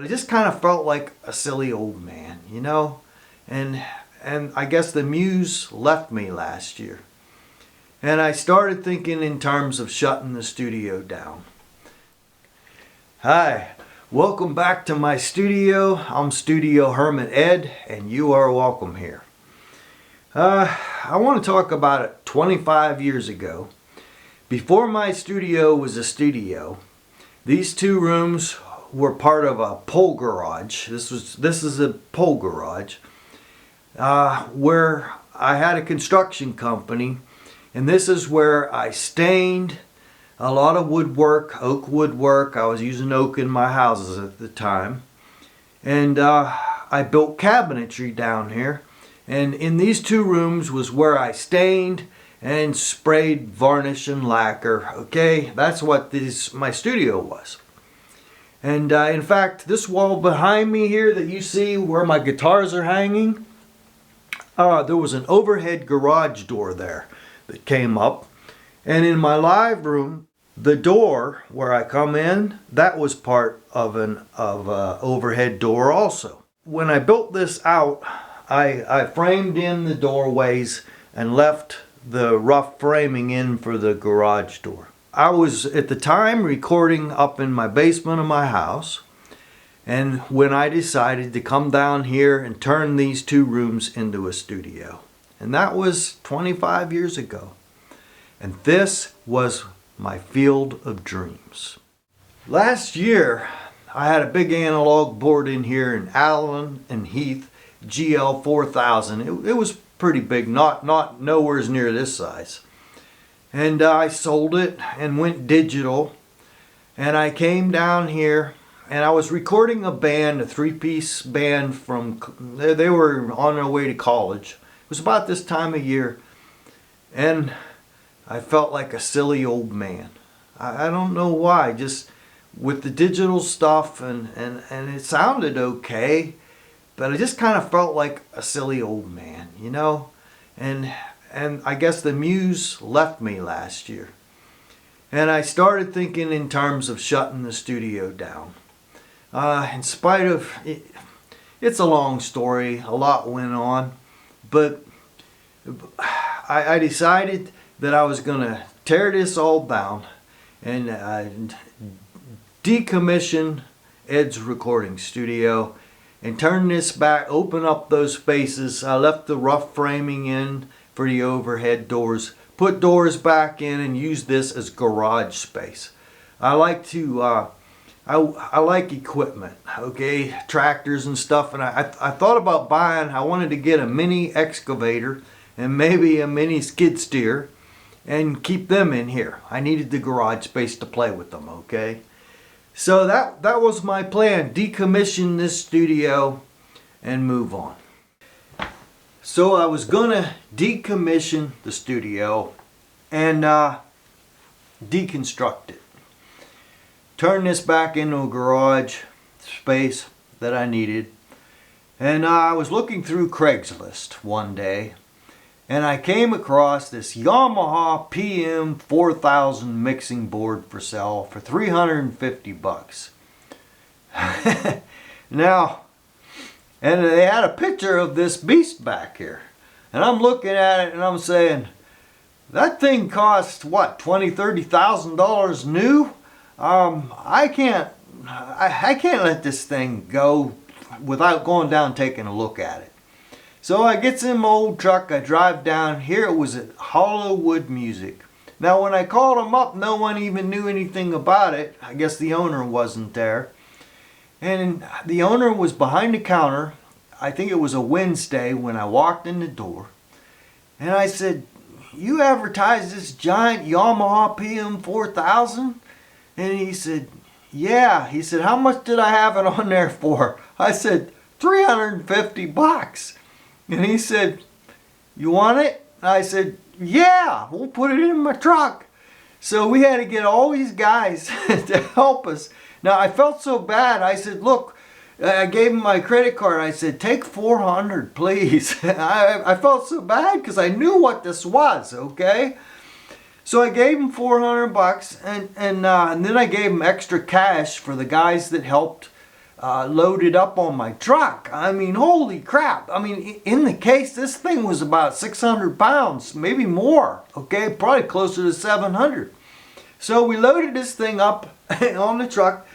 I just kind of felt like a silly old man, you know? And I guess the muse left me last year. And I started thinking in terms of shutting the studio down. Hi, welcome back to my studio. I'm Studio Hermit Ed, and you are welcome here. I want to talk about it 25 years ago. Before my studio was a studio, these two rooms were part of a pole garage. This is a pole garage where I had a construction company, and this is where I stained a lot of woodwork, oak woodwork. I was using oak in my houses at the time, and I built cabinetry down here. And in these two rooms was where I stained and sprayed varnish and lacquer. Okay, that's what my studio was. And in fact, this wall behind me here that you see where my guitars are hanging, there was an overhead garage door there that came up. And in my live room, the door where I come in, that was part of an overhead door also. When I built this out, I framed in the doorways and left the rough framing in for the garage door. I was at the time recording up in my basement of my house, and when I decided to come down here and turn these two rooms into a studio. And that was 25 years ago. And this was my field of dreams. Last year, I had a big analog board in here in Allen and Heath GL4000. It was pretty big, not nowhere near this size. And I sold it and went digital. And I came down here and I was recording a band, a three-piece band from, they were on their way to college. It was about this time of year. And I felt like a silly old man. I don't know why, just with the digital stuff and it sounded okay. But I just kind of felt like a silly old man, you know? And I guess the muse left me last year. And I started thinking in terms of shutting the studio down. In spite of, it's a long story, a lot went on. But I decided that I was going to tear this all down and decommission Ed's recording studio and turn this back, open up those spaces. I left the rough framing in for the overhead doors, put doors back in, and use this as garage space. I like to, I like equipment, okay, tractors and stuff, and I thought about buying, I wanted to get a mini excavator and maybe a mini skid steer and keep them in here. I needed the garage space to play with them, okay? So that was my plan, decommission this studio and move on. So I was gonna decommission the studio and deconstruct it. Turn this back into a garage space that I needed. And I was looking through Craigslist one day and I came across this Yamaha PM4000 mixing board for sale for $350. Now, and they had a picture of this beast back here. And I'm looking at it and I'm saying, that thing costs what, $20,000, $30,000 new? I can't let this thing go without going down and taking a look at it. So I gets in my old truck, I drive down. Here it was at Hollywood Music. Now when I called them up, no one even knew anything about it. I guess the owner wasn't there. And the owner was behind the counter. I think it was a Wednesday when I walked in the door. And I said, you advertise this giant Yamaha PM4000? And he said, yeah. He said, how much did I have it on there for? I said, $350. And he said, you want it? I said, yeah, we'll put it in my truck. So we had to get all these guys to help us. Now I felt so bad. I said, look, I gave him my credit card. I said, take $400, please. I felt so bad because I knew what this was, okay? So I gave him $400 and then I gave him extra cash for the guys that helped loaded up on my truck. I mean, holy crap. I mean, in the case, this thing was about 600 pounds, maybe more, okay? Probably closer to 700. So we loaded this thing up on the truck,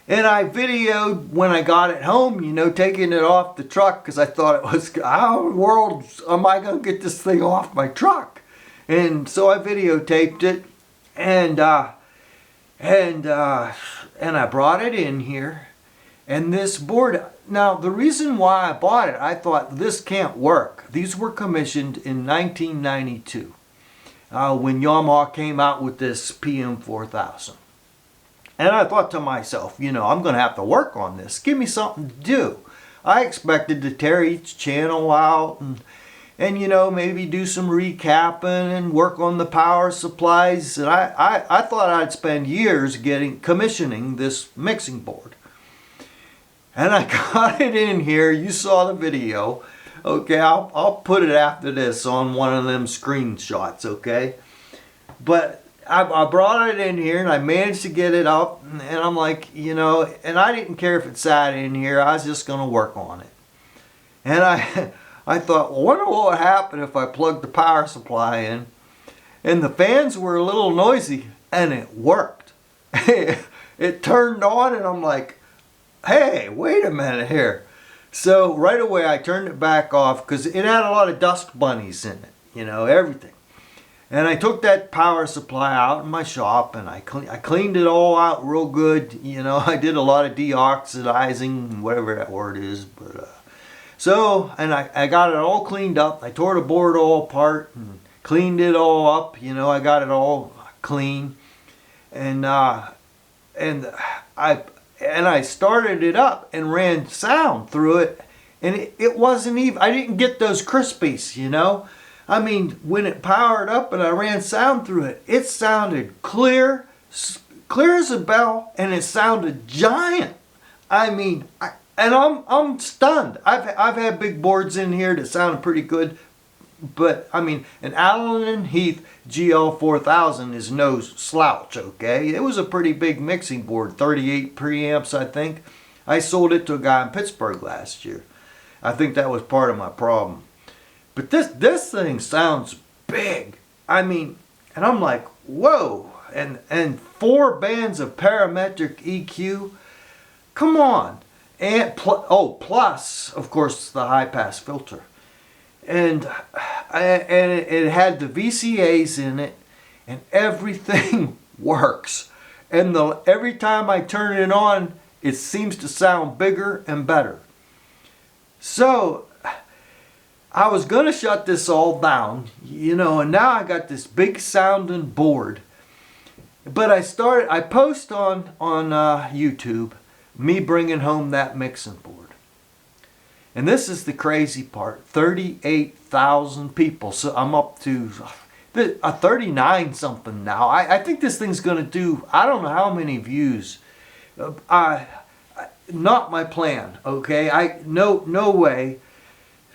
and I videoed when I got it home, you know, taking it off the truck, because I thought it was, how in the world am I going to get this thing off my truck? And so I videotaped it, and I brought it in here. And this board, now the reason why I bought it, I thought this can't work. These were commissioned in 1992 when Yamaha came out with this PM4000. And I thought to myself, you know, I'm going to have to work on this. Give me something to do. I expected to tear each channel out and you know, maybe do some recapping and work on the power supplies. And I thought I'd spend years commissioning this mixing board. And I got it in here. You saw the video. Okay, I'll put it after this on one of them screenshots, okay? But I brought it in here and I managed to get it up. And I'm like, you know, and I didn't care if it sat in here. I was just going to work on it. And I thought, well, I wonder what would happen if I plugged the power supply in. And the fans were a little noisy. And it worked. It turned on and I'm like, hey, wait a minute here. So right away I turned it back off because it had a lot of dust bunnies in it, you know, everything. And I took that power supply out in my shop and I cleaned it all out real good. You know, I did a lot of deoxidizing, whatever that word is. But and I got it all cleaned up. I tore the board all apart and cleaned it all up. You know, I got it all clean. And I started it up and ran sound through it, and it wasn't even, I didn't get those crispies, you know. I mean, when it powered up and I ran sound through it, it sounded clear as a bell, and it sounded giant. I mean, I'm stunned. I've had big boards in here that sounded pretty good, but I mean, an Allen & Heath GL4000 is no slouch, okay? It was a pretty big mixing board, 38 preamps, I think. I sold it to a guy in Pittsburgh last year. I think that was part of my problem. But this thing sounds big. I mean, and I'm like, whoa. And 4 bands of parametric EQ. Come on. And plus, of course, the high pass filter. And it had the VCAs in it, and everything works. And every time I turn it on, it seems to sound bigger and better. So I was going to shut this all down, you know, and now I got this big sounding board. But I post on YouTube me bringing home that mixing board. And this is the crazy part, 38,000 people. So I'm up to 39 something now. I think this thing's going to do, I don't know how many views. Not my plan, okay? No way.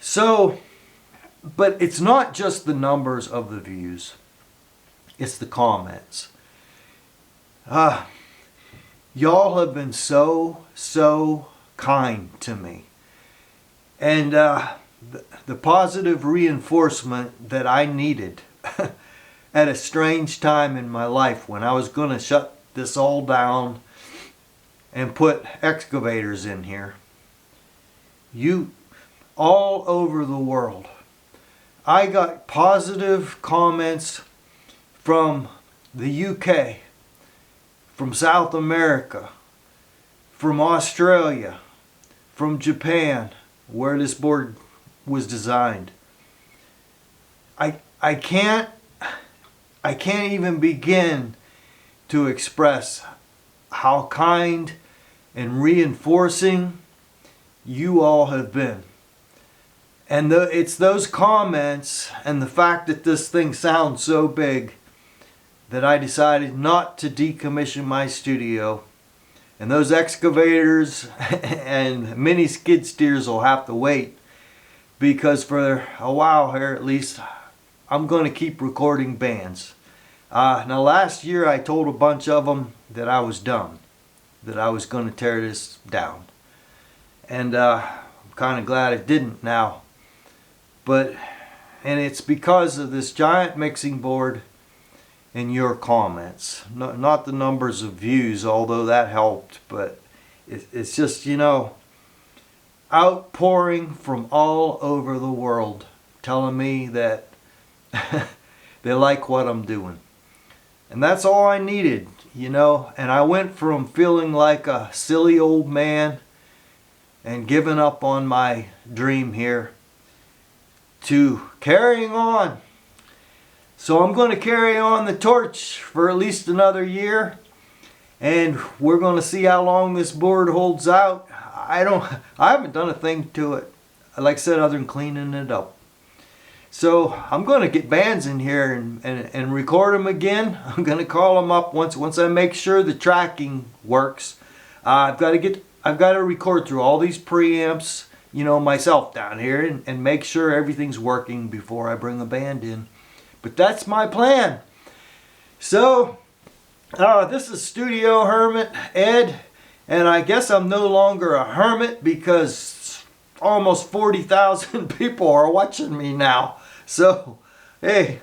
So, but it's not just the numbers of the views. It's the comments. Y'all have been so kind to me. And the positive reinforcement that I needed at a strange time in my life when I was going to shut this all down and put excavators in here. You all over the world. I got positive comments from the UK, from South America, from Australia, from Japan, where this board was designed. I can't even begin to express how kind and reinforcing you all have been. And it's those comments and the fact that this thing sounds so big that I decided not to decommission my studio. And those excavators and mini skid steers will have to wait, because for a while here at least I'm going to keep recording bands. Now last year I told a bunch of them that I was done, that I was going to tear this down. and I'm kind of glad it didn't now. And it's because of this giant mixing board and your comments, not the numbers of views, although that helped, but it's just, you know, outpouring from all over the world telling me that they like what I'm doing. And that's all I needed, you know. And I went from feeling like a silly old man and giving up on my dream here to carrying on. So I'm going to carry on the torch for at least another year, and we're going to see how long this board holds out. I haven't done a thing to it, like I said, other than cleaning it up. So I'm going to get bands in here and record them again. I'm going to call them up once I make sure the tracking works. I've got to record through all these preamps, you know, myself down here, and make sure everything's working before I bring a band in. But that's my plan. So this is Studio Hermit Ed, and I guess I'm no longer a hermit because almost 40,000 people are watching me now. So, hey,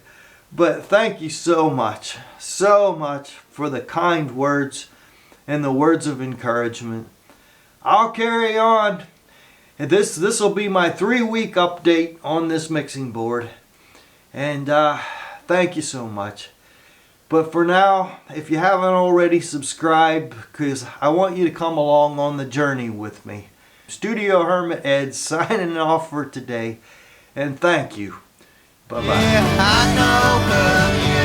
but thank you so much for the kind words and the words of encouragement. I'll carry on. This will be my 3-week update on this mixing board. And thank you so much. But for now, if you haven't already, subscribe, because I want you to come along on the journey with me. Studio Hermit Ed signing off for today. And thank you. Bye-bye. Yeah, I know, girl, yeah.